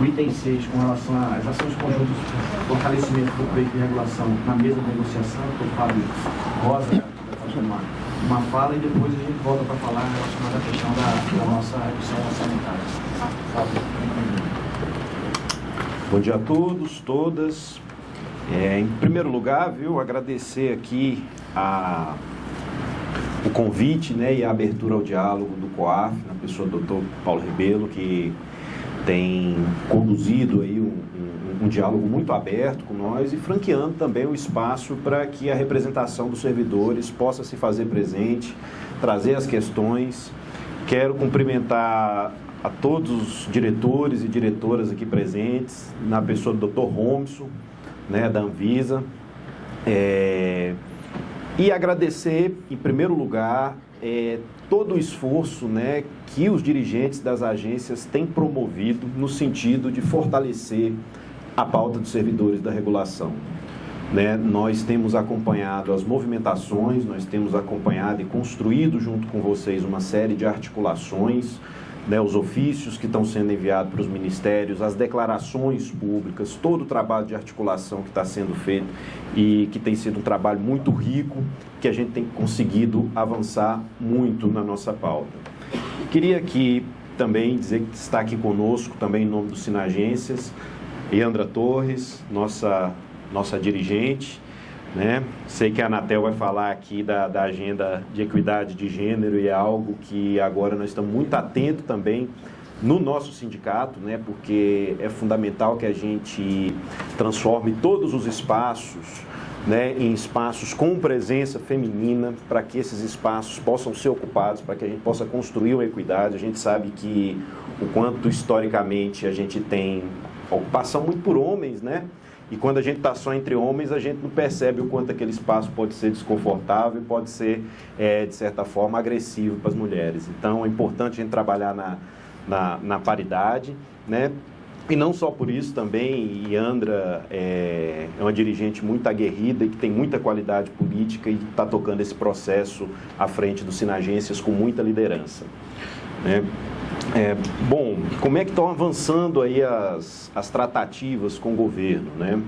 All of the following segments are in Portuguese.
O item 6, com relação às ações conjuntas, fortalecimento do projeto de regulação na mesa de negociação, que o Fábio Rosa vai fazer uma fala e depois a gente volta para falar relacionada à questão da nossa redução orçamentária. Fábio. Bom dia a todos, todas. Em primeiro lugar, agradecer aqui o convite, né, e a abertura ao diálogo do COAF, na pessoa do Dr. Paulo Rebelo, que tem conduzido aí um diálogo muito aberto com nós e franqueando também o espaço para que a representação dos servidores possa se fazer presente, trazer as questões. Quero cumprimentar a todos os diretores e diretoras aqui presentes, na pessoa do Dr. Romson, né, da Anvisa, e agradecer, em primeiro lugar, todo o esforço, né, que os dirigentes das agências têm promovido no sentido de fortalecer a pauta dos servidores da regulação. Né? Nós temos acompanhado as movimentações, nós temos acompanhado e construído junto com vocês uma série de articulações, né, os ofícios que estão sendo enviados para os ministérios, as declarações públicas, todo o trabalho de articulação que está sendo feito e que tem sido um trabalho muito rico, que a gente tem conseguido avançar muito na nossa pauta. Queria aqui também dizer que está aqui conosco, também em nome do Sinagências, Yandra Torres, nossa dirigente, né? Sei que a Anatel vai falar aqui da agenda de equidade de gênero e é algo que agora nós estamos muito atentos também no nosso sindicato, né? Porque é fundamental que a gente transforme todos os espaços, né, em espaços com presença feminina, para que esses espaços possam ser ocupados, para que a gente possa construir uma equidade. A gente sabe que o quanto historicamente a gente tem ocupação muito por homens, né? E quando a gente está só entre homens, a gente não percebe o quanto aquele espaço pode ser desconfortável, pode ser, de certa forma, agressivo para as mulheres. Então, é importante a gente trabalhar na paridade, né? E não só por isso, também, Yandra é uma dirigente muito aguerrida e que tem muita qualidade política e está tocando esse processo à frente do Sinagências com muita liderança, né? Bom, como é que estão avançando aí as tratativas com o governo, né?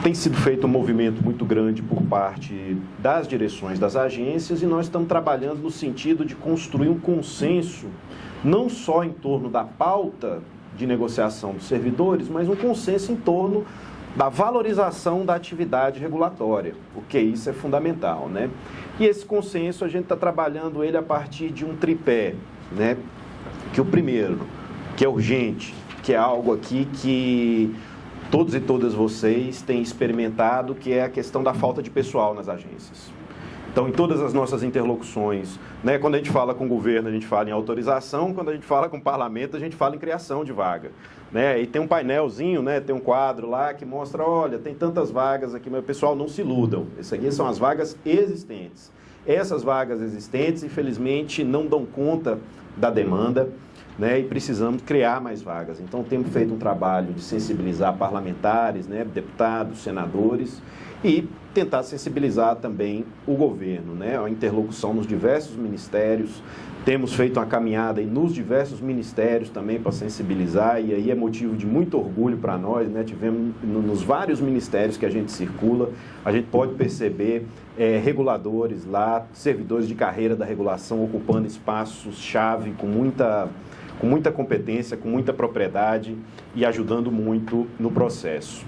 Tem sido feito um movimento muito grande por parte das direções das agências e nós estamos trabalhando no sentido de construir um consenso, não só em torno da pauta de negociação dos servidores, mas um consenso em torno da valorização da atividade regulatória, porque isso é fundamental, né? E esse consenso a gente está trabalhando ele a partir de um tripé, né? Que o primeiro, que é urgente, que é algo aqui que todos e todas vocês têm experimentado, que é a questão da falta de pessoal nas agências. Então, em todas as nossas interlocuções, né, quando a gente fala com o governo, a gente fala em autorização, quando a gente fala com o parlamento, a gente fala em criação de vaga, né? E tem um painelzinho, né, tem um quadro lá que mostra, olha, tem tantas vagas aqui, mas o pessoal não se iludam. Essas aqui são as vagas existentes. Essas vagas existentes, infelizmente, não dão conta da demanda, né, e precisamos criar mais vagas. Então, temos feito um trabalho de sensibilizar parlamentares, né, deputados, senadores, e tentar sensibilizar também o governo, né? A interlocução nos diversos ministérios. Temos feito uma caminhada nos diversos ministérios também para sensibilizar, e aí é motivo de muito orgulho para nós, né? Tivemos nos vários ministérios que a gente circula, a gente pode perceber reguladores lá, servidores de carreira da regulação ocupando espaços-chave com muita competência, com muita propriedade e ajudando muito no processo.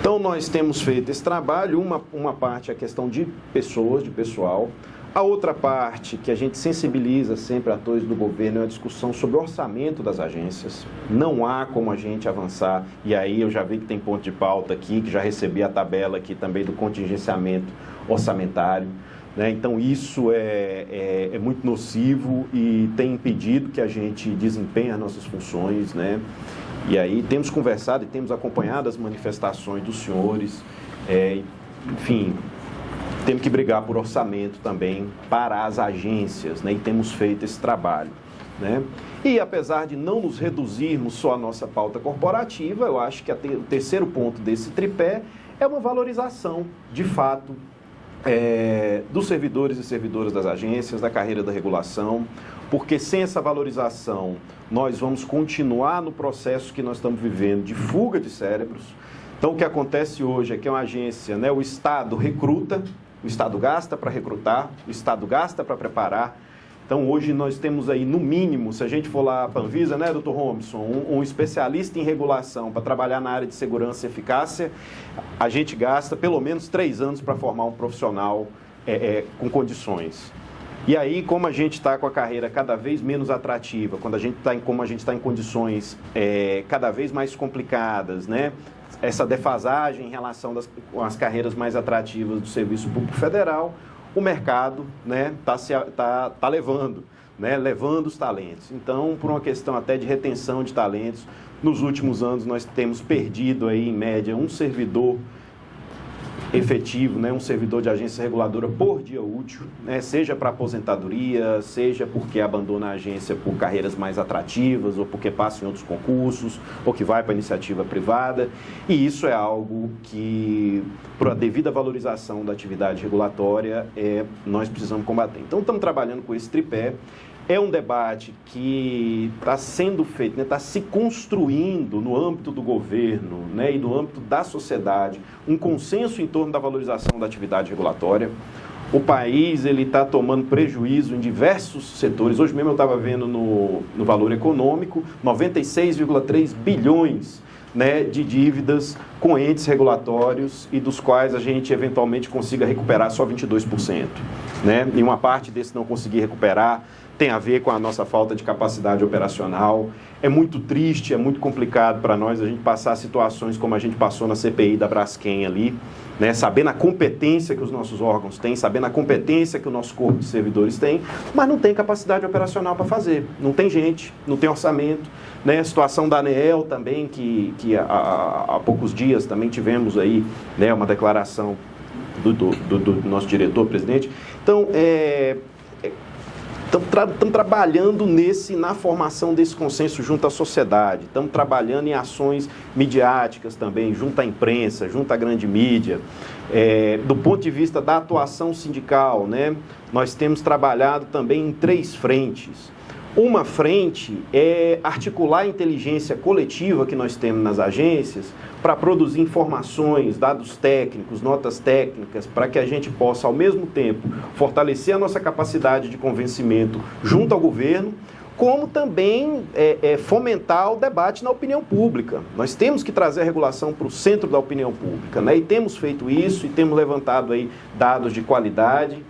Então, nós temos feito esse trabalho, uma parte é a questão de pessoas, de pessoal. A outra parte que a gente sensibiliza sempre atores do governo é a discussão sobre o orçamento das agências. Não há como a gente avançar, e aí eu já vi que tem ponto de pauta aqui, que já recebi a tabela aqui também do contingenciamento orçamentário, né? Então, isso é muito nocivo e tem impedido que a gente desempenhe as nossas funções, né? E aí temos conversado e temos acompanhado as manifestações dos senhores, enfim, temos que brigar por orçamento também para as agências, né? E temos feito esse trabalho, né? E apesar de não nos reduzirmos só a nossa pauta corporativa, eu acho que o terceiro ponto desse tripé é uma valorização, de fato, dos servidores e servidoras das agências, da carreira da regulação, porque sem essa valorização nós vamos continuar no processo que nós estamos vivendo de fuga de cérebros. Então o que acontece hoje é que uma agência, né, o Estado recruta, o Estado gasta para recrutar, o Estado gasta para preparar. Então hoje nós temos aí no mínimo, se a gente for lá para a Anvisa, né, Dr. Robson, um especialista em regulação para trabalhar na área de segurança e eficácia, a gente gasta pelo menos 3 anos para formar um profissional com condições. E aí, como a gente está com a carreira cada vez menos atrativa, como a gente está em condições cada vez mais complicadas, né? Essa defasagem em relação com as carreiras mais atrativas do Serviço Público Federal, o mercado, né, tá levando os talentos. Então, por uma questão até de retenção de talentos, nos últimos anos nós temos perdido aí, em média, um servidor efetivo, né, um servidor de agência reguladora por dia útil, né, seja para aposentadoria, seja porque abandona a agência por carreiras mais atrativas, ou porque passa em outros concursos, ou que vai para a iniciativa privada. E isso é algo que, para a devida valorização da atividade regulatória, nós precisamos combater. Então, estamos trabalhando com esse tripé. É um debate que está sendo feito, está se construindo no âmbito do governo, e no âmbito da sociedade, um consenso em torno da valorização da atividade regulatória. O país está tomando prejuízo em diversos setores. Hoje mesmo eu estava vendo no Valor Econômico, 96,3 bilhões de dívidas com entes regulatórios e dos quais a gente eventualmente consiga recuperar só 22%. E uma parte desse não conseguir recuperar tem a ver com a nossa falta de capacidade operacional. É muito triste, é muito complicado para nós a gente passar situações como a gente passou na CPI da Braskem ali, sabendo a competência que os nossos órgãos têm, sabendo a competência que o nosso corpo de servidores tem, mas não tem capacidade operacional para fazer. Não tem gente, não tem orçamento. A situação da ANEEL também, que há poucos dias também tivemos aí uma declaração do nosso diretor, presidente. Então, estamos trabalhando na formação desse consenso junto à sociedade, estamos trabalhando em ações midiáticas também, junto à imprensa, junto à grande mídia. Do ponto de vista da atuação sindical, nós temos trabalhado também em 3 frentes. Uma frente é articular a inteligência coletiva que nós temos nas agências para produzir informações, dados técnicos, notas técnicas, para que a gente possa, ao mesmo tempo, fortalecer a nossa capacidade de convencimento junto ao governo, como também fomentar o debate na opinião pública. Nós temos que trazer a regulação para o centro da opinião pública, e temos feito isso e temos levantado aí dados de qualidade.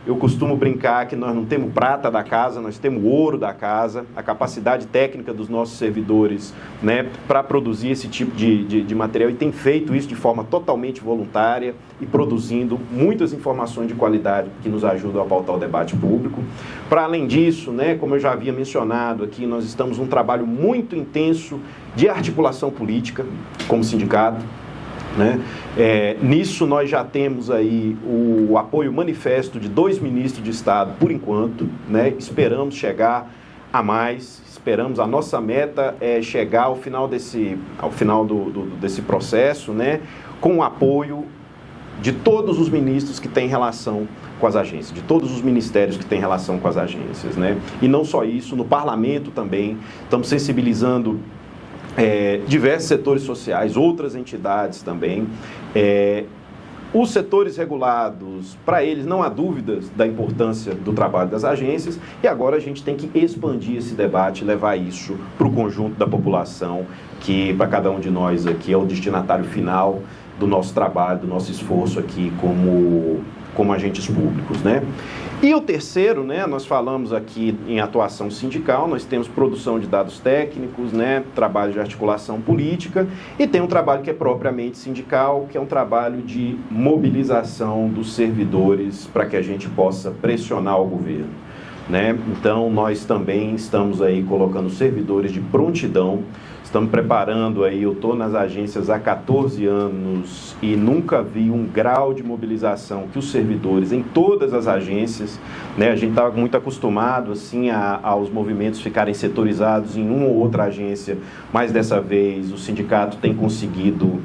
Eu costumo brincar que nós não temos prata da casa, nós temos ouro da casa, a capacidade técnica dos nossos servidores para produzir esse tipo de material, e tem feito isso de forma totalmente voluntária e produzindo muitas informações de qualidade que nos ajudam a pautar o debate público. Para além disso, como eu já havia mencionado aqui, nós estamos num trabalho muito intenso de articulação política como sindicato. Nisso nós já temos aí o apoio manifesto de 2 ministros de Estado por enquanto, esperamos chegar a mais, a nossa meta é chegar ao final desse processo, com o apoio de todos os ministros que têm relação com as agências, de todos os ministérios que têm relação com as agências, E não só isso, no parlamento também, estamos sensibilizando diversos setores sociais, outras entidades também. Os setores regulados, para eles não há dúvidas da importância do trabalho das agências, e agora a gente tem que expandir esse debate, levar isso para o conjunto da população, que para cada um de nós aqui é o destinatário final do nosso trabalho, do nosso esforço aqui como agentes públicos, E o terceiro, nós falamos aqui em atuação sindical, nós temos produção de dados técnicos, trabalho de articulação política, e tem um trabalho que é propriamente sindical, que é um trabalho de mobilização dos servidores para que a gente possa pressionar o governo, Então, nós também estamos aí colocando servidores de prontidão. Estamos preparando aí, eu estou nas agências há 14 anos e nunca vi um grau de mobilização que os servidores em todas as agências, a gente estava muito acostumado assim aos movimentos ficarem setorizados em uma ou outra agência, mas dessa vez o sindicato tem conseguido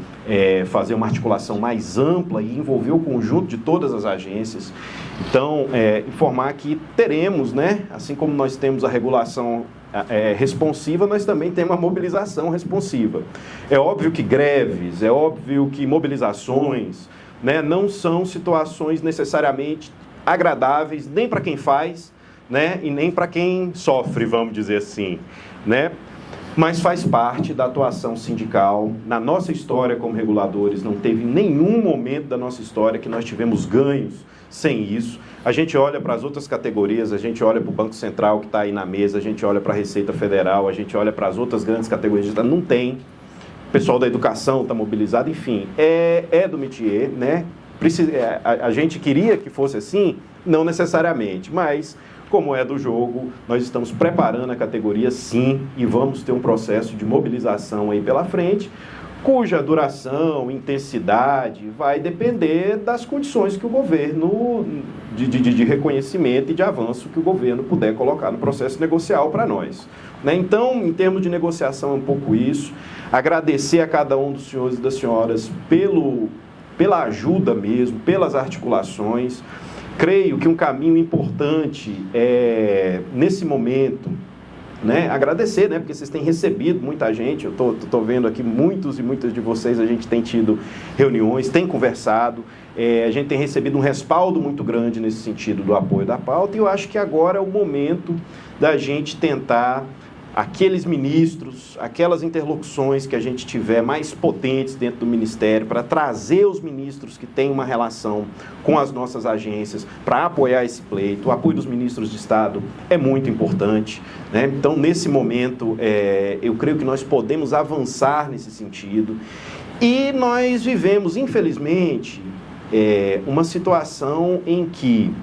fazer uma articulação mais ampla e envolver o conjunto de todas as agências. Então, informar que teremos né? Assim como nós temos a regulação responsiva, nós também temos a mobilização responsiva. É óbvio que greves, é óbvio que mobilizações, né, não são situações necessariamente agradáveis nem para quem faz, né, e nem para quem sofre, vamos dizer assim, né? Mas faz parte da atuação sindical. Na nossa história como reguladores, não teve nenhum momento da nossa história que nós tivemos ganhos sem isso. A gente olha para as outras categorias, a gente olha para o Banco Central que está aí na mesa, a gente olha para a Receita Federal, a gente olha para as outras grandes categorias, não tem. O pessoal da educação está mobilizado, enfim, é do métier, né? A gente queria que fosse assim, não necessariamente, mas como é do jogo, nós estamos preparando a categoria sim e vamos ter um processo de mobilização aí pela frente, cuja duração, intensidade vai depender das condições que o governo, de reconhecimento e de avanço que o governo puder colocar no processo negocial para nós. Né? Então, em termos de negociação, é um pouco isso. Agradecer a cada um dos senhores e das senhoras pela ajuda mesmo, pelas articulações. Creio que um caminho importante nesse momento, né, agradecer, né, porque vocês têm recebido muita gente, eu estou vendo aqui muitos e muitas de vocês, a gente tem tido reuniões, tem conversado, a gente tem recebido um respaldo muito grande nesse sentido do apoio da pauta, e eu acho que agora é o momento da gente tentar aqueles ministros, aquelas interlocuções que a gente tiver mais potentes dentro do Ministério, para trazer os ministros que têm uma relação com as nossas agências, para apoiar esse pleito. O apoio dos ministros de Estado é muito importante, né? Então, nesse momento, eu creio que nós podemos avançar nesse sentido. E nós vivemos, infelizmente, uma situação em que,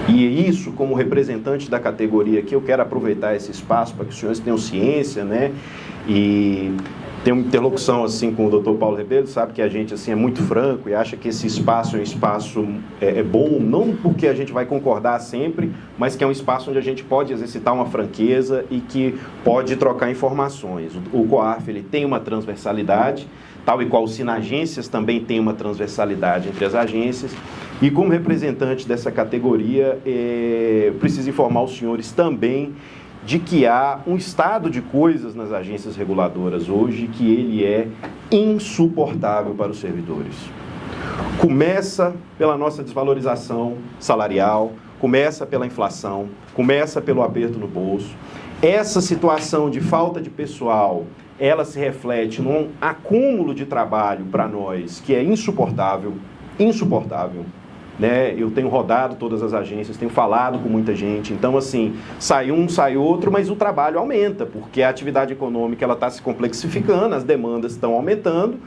e isso, como representante da categoria aqui, eu quero aproveitar esse espaço para que os senhores tenham ciência, né? E tem uma interlocução assim com o Dr. Paulo Ribeiro, sabe que a gente assim é muito franco e acha que esse espaço é um espaço bom, não porque a gente vai concordar sempre, mas que é um espaço onde a gente pode exercitar uma franqueza e que pode trocar informações. O COARF, ele tem uma transversalidade, tal e qual o Sinagências também tem uma transversalidade entre as agências. E como representante dessa categoria, preciso informar os senhores também de que há um estado de coisas nas agências reguladoras hoje que ele é insuportável para os servidores. Começa pela nossa desvalorização salarial, começa pela inflação, começa pelo aperto no bolso. Essa situação de falta de pessoal, ela se reflete num acúmulo de trabalho para nós que é insuportável, né? Eu tenho rodado todas as agências, tenho falado com muita gente, então assim, sai um, sai outro, mas o trabalho aumenta, porque a atividade econômica está se complexificando, as demandas estão aumentando,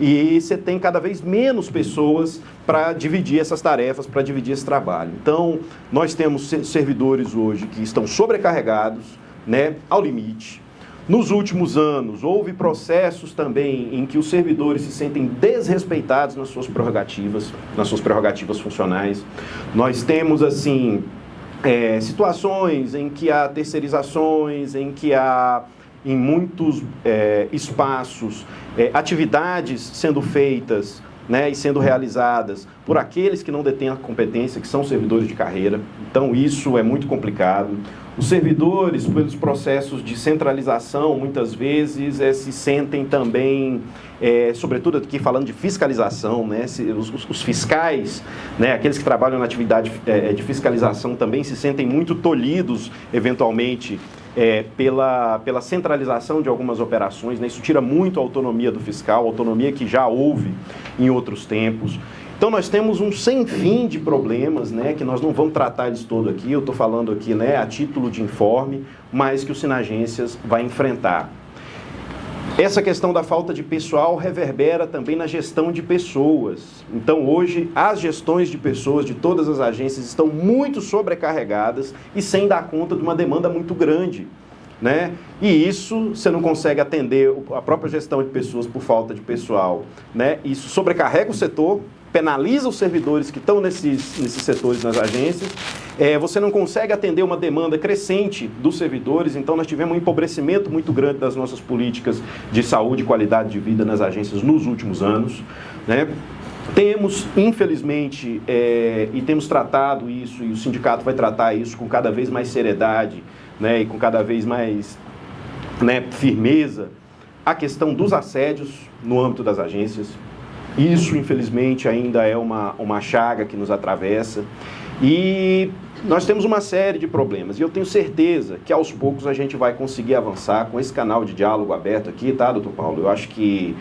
e você tem cada vez menos pessoas para dividir essas tarefas, para dividir esse trabalho. Então, nós temos servidores hoje que estão sobrecarregados, né, ao limite. Nos últimos anos, houve processos também em que os servidores se sentem desrespeitados nas suas prerrogativas funcionais. Nós temos, assim, situações em que há terceirizações, em que há, em muitos espaços, atividades sendo feitas, né, e sendo realizadas por aqueles que não detêm a competência, que são servidores de carreira. Então, isso é muito complicado. Os servidores, pelos processos de centralização, muitas vezes se sentem também, sobretudo aqui falando de fiscalização, né, os fiscais, né, aqueles que trabalham na atividade de fiscalização também se sentem muito tolhidos, eventualmente, pela centralização de algumas operações, né? Isso tira muito a autonomia do fiscal, autonomia que já houve em outros tempos. Então, nós temos um sem fim de problemas, né, que nós não vamos tratar eles todo aqui, eu estou falando aqui, né, a título de informe, mas que o Sinagências vai enfrentar. Essa questão da falta de pessoal reverbera também na gestão de pessoas. Então, hoje, as gestões de pessoas de todas as agências estão muito sobrecarregadas e sem dar conta de uma demanda muito grande, né? E isso você não consegue atender a própria gestão de pessoas por falta de pessoal, né? Isso sobrecarrega o setor, penaliza os servidores que estão nesses setores nas agências, você não consegue atender uma demanda crescente dos servidores, então nós tivemos um empobrecimento muito grande das nossas políticas de saúde e qualidade de vida nas agências nos últimos anos, né? Temos, infelizmente, e temos tratado isso, e o sindicato vai tratar isso com cada vez mais seriedade, né, e com cada vez mais, né, firmeza, a questão dos assédios no âmbito das agências. Isso, infelizmente, ainda é uma chaga que nos atravessa. E nós temos uma série de problemas. E eu tenho certeza que, aos poucos, a gente vai conseguir avançar com esse canal de diálogo aberto aqui, tá, doutor Paulo? Eu acho que,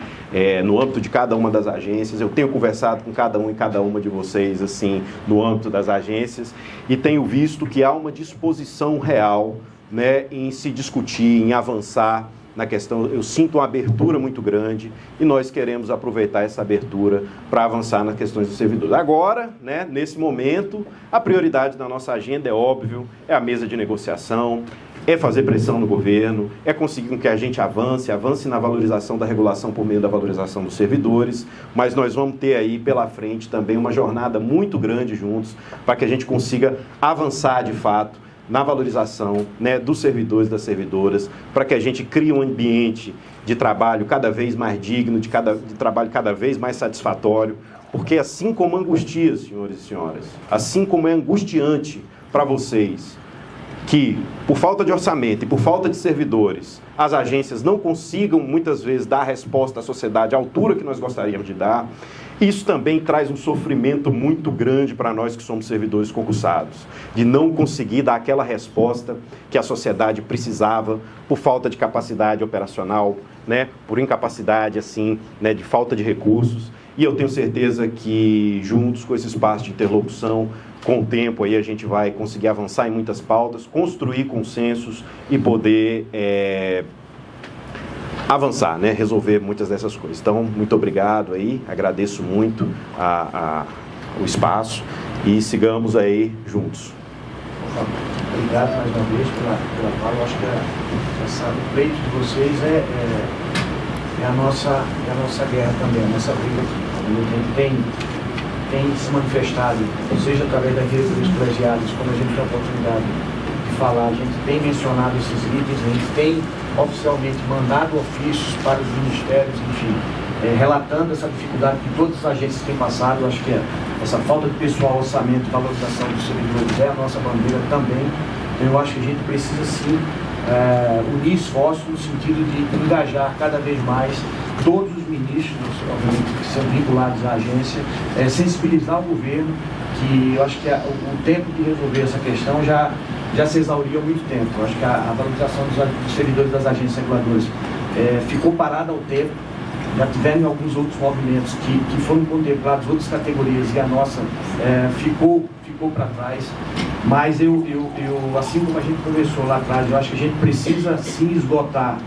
no âmbito de cada uma das agências, eu tenho conversado com cada um e cada uma de vocês, assim, no âmbito das agências, e tenho visto que há uma disposição real, né, em se discutir, em avançar na questão. Eu sinto uma abertura muito grande e nós queremos aproveitar essa abertura para avançar nas questões dos servidores. Agora, né, nesse momento, a prioridade da nossa agenda é óbvio, é a mesa de negociação, é fazer pressão no governo, é conseguir com que a gente avance na valorização da regulação por meio da valorização dos servidores, mas nós vamos ter aí pela frente também uma jornada muito grande juntos para que a gente consiga avançar de fato na valorização, né, dos servidores e das servidoras, para que a gente crie um ambiente de trabalho cada vez mais digno, de trabalho cada vez mais satisfatório, porque assim como angustia, senhores e senhoras, assim como é angustiante para vocês que, por falta de orçamento e por falta de servidores, as agências não consigam, muitas vezes, dar a resposta à sociedade à altura que nós gostaríamos de dar, isso também traz um sofrimento muito grande para nós que somos servidores concursados, de não conseguir dar aquela resposta que a sociedade precisava por falta de capacidade operacional, né, por incapacidade, assim, né, de falta de recursos. E eu tenho certeza que, juntos com esse espaço de interlocução, com o tempo aí a gente vai conseguir avançar em muitas pautas, construir consensos e poder avançar, né? Resolver muitas dessas coisas. Então, muito obrigado aí, agradeço muito o espaço e sigamos aí juntos. Obrigado mais uma vez pela fala. Eu acho que o pleito de vocês é a nossa guerra também, a nossa briga. A gente tem se manifestado, seja através da rede dos colegiados, quando a gente tem a oportunidade de falar, a gente tem mencionado esses itens, a gente tem oficialmente mandado ofícios para os ministérios, enfim, relatando essa dificuldade que todas as agências têm passado. Eu acho que essa falta de pessoal, orçamento e valorização dos servidores é a nossa bandeira também. Então eu acho que a gente precisa sim unir esforços no sentido de engajar cada vez mais todos os ministros, obviamente, que são vinculados à agência, sensibilizar o governo, que eu acho que o tempo de resolver essa questão já se exauriu há muito tempo. Eu acho que a valorização dos servidores das agências reguladoras ficou parada ao tempo. Já tiveram alguns outros movimentos que foram contemplados, outras categorias, e a nossa ficou para trás. Mas eu, assim como a gente conversou lá atrás, eu acho que a gente precisa sim esgotar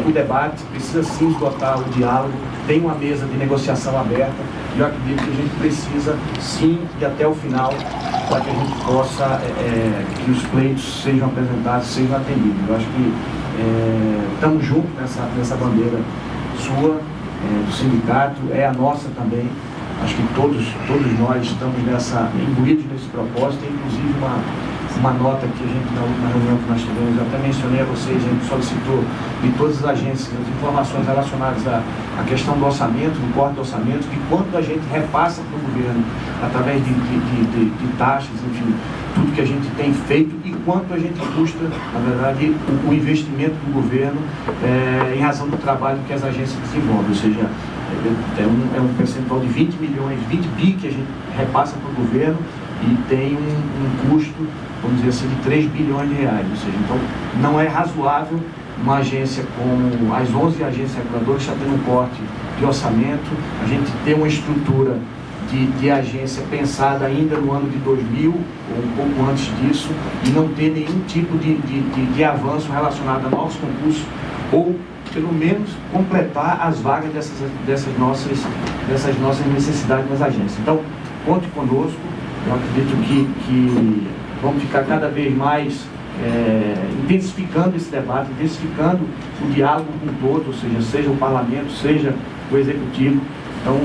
o debate, precisa sim esgotar o diálogo, tem uma mesa de negociação aberta, e eu acredito que a gente precisa sim ir até o final para que a gente possa, que os pleitos sejam apresentados, sejam atendidos. Eu acho que estamos juntos nessa bandeira sua, do sindicato, é a nossa também. Acho que todos nós estamos imbuídos nesse propósito. Tem inclusive uma nota que a gente, na última reunião que nós tivemos, eu até mencionei a vocês, a gente solicitou de todas as agências as informações relacionadas à questão do orçamento, do corte do orçamento, de quanto a gente repassa para o governo através de taxas, enfim, tudo que a gente tem feito e quanto a gente custa, na verdade, o investimento do governo em razão do trabalho que as agências desenvolvem, ou seja, é um percentual de 20 bi que a gente repassa para o governo e tem um custo, vamos dizer assim, de 3 bilhões de reais. Ou seja, então não é razoável uma agência como as 11 agências reguladoras está tendo um corte de orçamento, a gente tem uma estrutura de agência pensada ainda no ano de 2000 ou um pouco antes disso e não ter nenhum tipo de avanço relacionado a novos concursos ou pelo menos completar as vagas dessas nossas necessidades nas agências. Então, conte conosco. Eu acredito que vamos ficar cada vez mais intensificando esse debate, intensificando o diálogo com todos, ou seja o parlamento, seja o executivo. Então,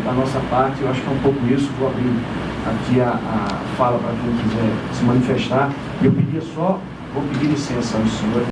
da nossa parte, eu acho que é um pouco isso. Vou abrir aqui a fala para quem quiser se manifestar. Eu vou pedir licença ao senhor.